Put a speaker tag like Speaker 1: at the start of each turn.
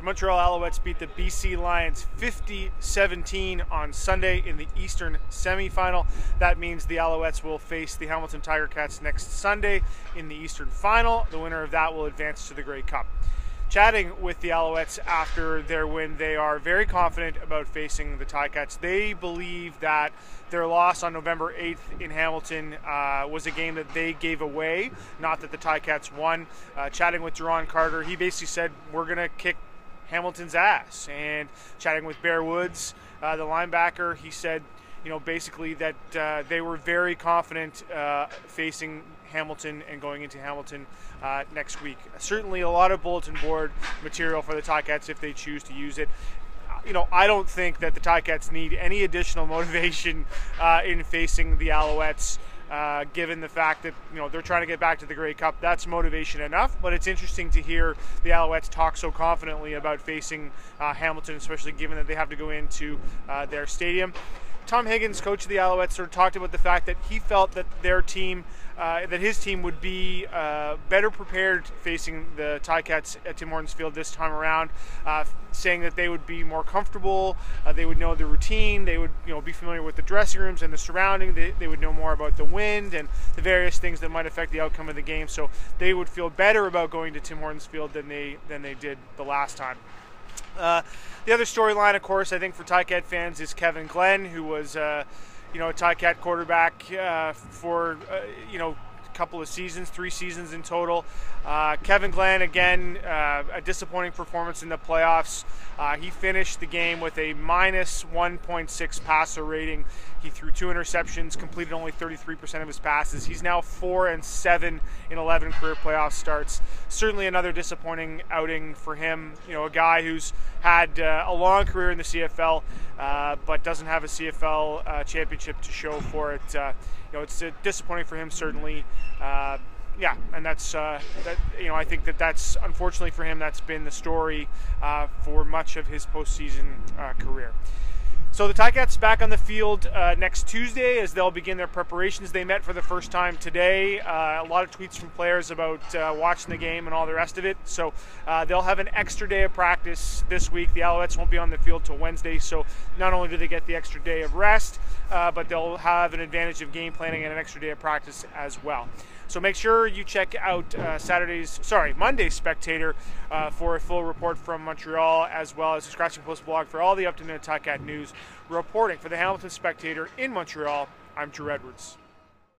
Speaker 1: The Montreal Alouettes beat the BC Lions 50-17 on Sunday in the Eastern semifinal. That means the Alouettes will face the Hamilton Tiger Cats next Sunday in the Eastern final. The winner of that will advance to the Grey Cup. Chatting with the Alouettes after their win, they are very confident about facing the Ticats. They believe that their loss on November 8th in Hamilton was a game that they gave away, not that the Ticats won. Chatting with Jerron Carter, he basically said, we're going to kick Hamilton's ass. And chatting with Bear Woods, the linebacker, he said, basically that they were very confident facing Hamilton and going into Hamilton next week. Certainly a lot of bulletin board material for the Ticats if they choose to use it. I don't think that the Ticats need any additional motivation in facing the Alouettes, given the fact that they're trying to get back to the Grey Cup. That's motivation enough, but it's interesting to hear the Alouettes talk so confidently about facing Hamilton, especially given that they have to go into their stadium. Tom Higgins, coach of the Alouettes, sort of talked about the fact that he felt that their team, that his team would be better prepared facing the Ticats at Tim Hortons Field this time around, saying that they would be more comfortable, they would know the routine, they would be familiar with the dressing rooms and the surrounding, they would know more about the wind and the various things that might affect the outcome of the game, so they would feel better about going to Tim Hortons Field than they did the last time. The other storyline, of course, I think for Ticat fans is Kevin Glenn, who was, a Ticat quarterback for, a couple of seasons, 3 seasons in total. Kevin Glenn, again, a disappointing performance in the playoffs. He finished the game with a minus 1.6 passer rating. He threw 2 interceptions, completed only 33% of his passes. He's now 4-7 in 11 career playoff starts. Certainly another disappointing outing for him. A guy who's had a long career in the CFL, but doesn't have a CFL championship to show for it. It's disappointing for him, certainly. Yeah, and that's I think that's unfortunately for him, that's been the story for much of his postseason career. So the Ticats back on the field next Tuesday as they'll begin their preparations. They met for the first time today. A lot of tweets from players about watching the game and all the rest of it. So they'll have an extra day of practice this week. The Alouettes won't be on the field till Wednesday, so not only do they get the extra day of rest, but they'll have an advantage of game planning and an extra day of practice as well. So make sure you check out Monday's Spectator for a full report from Montreal, as well as the Scratching Post blog for all the up-to-date Ticat news. Reporting for the Hamilton Spectator in Montreal, I'm Drew Edwards.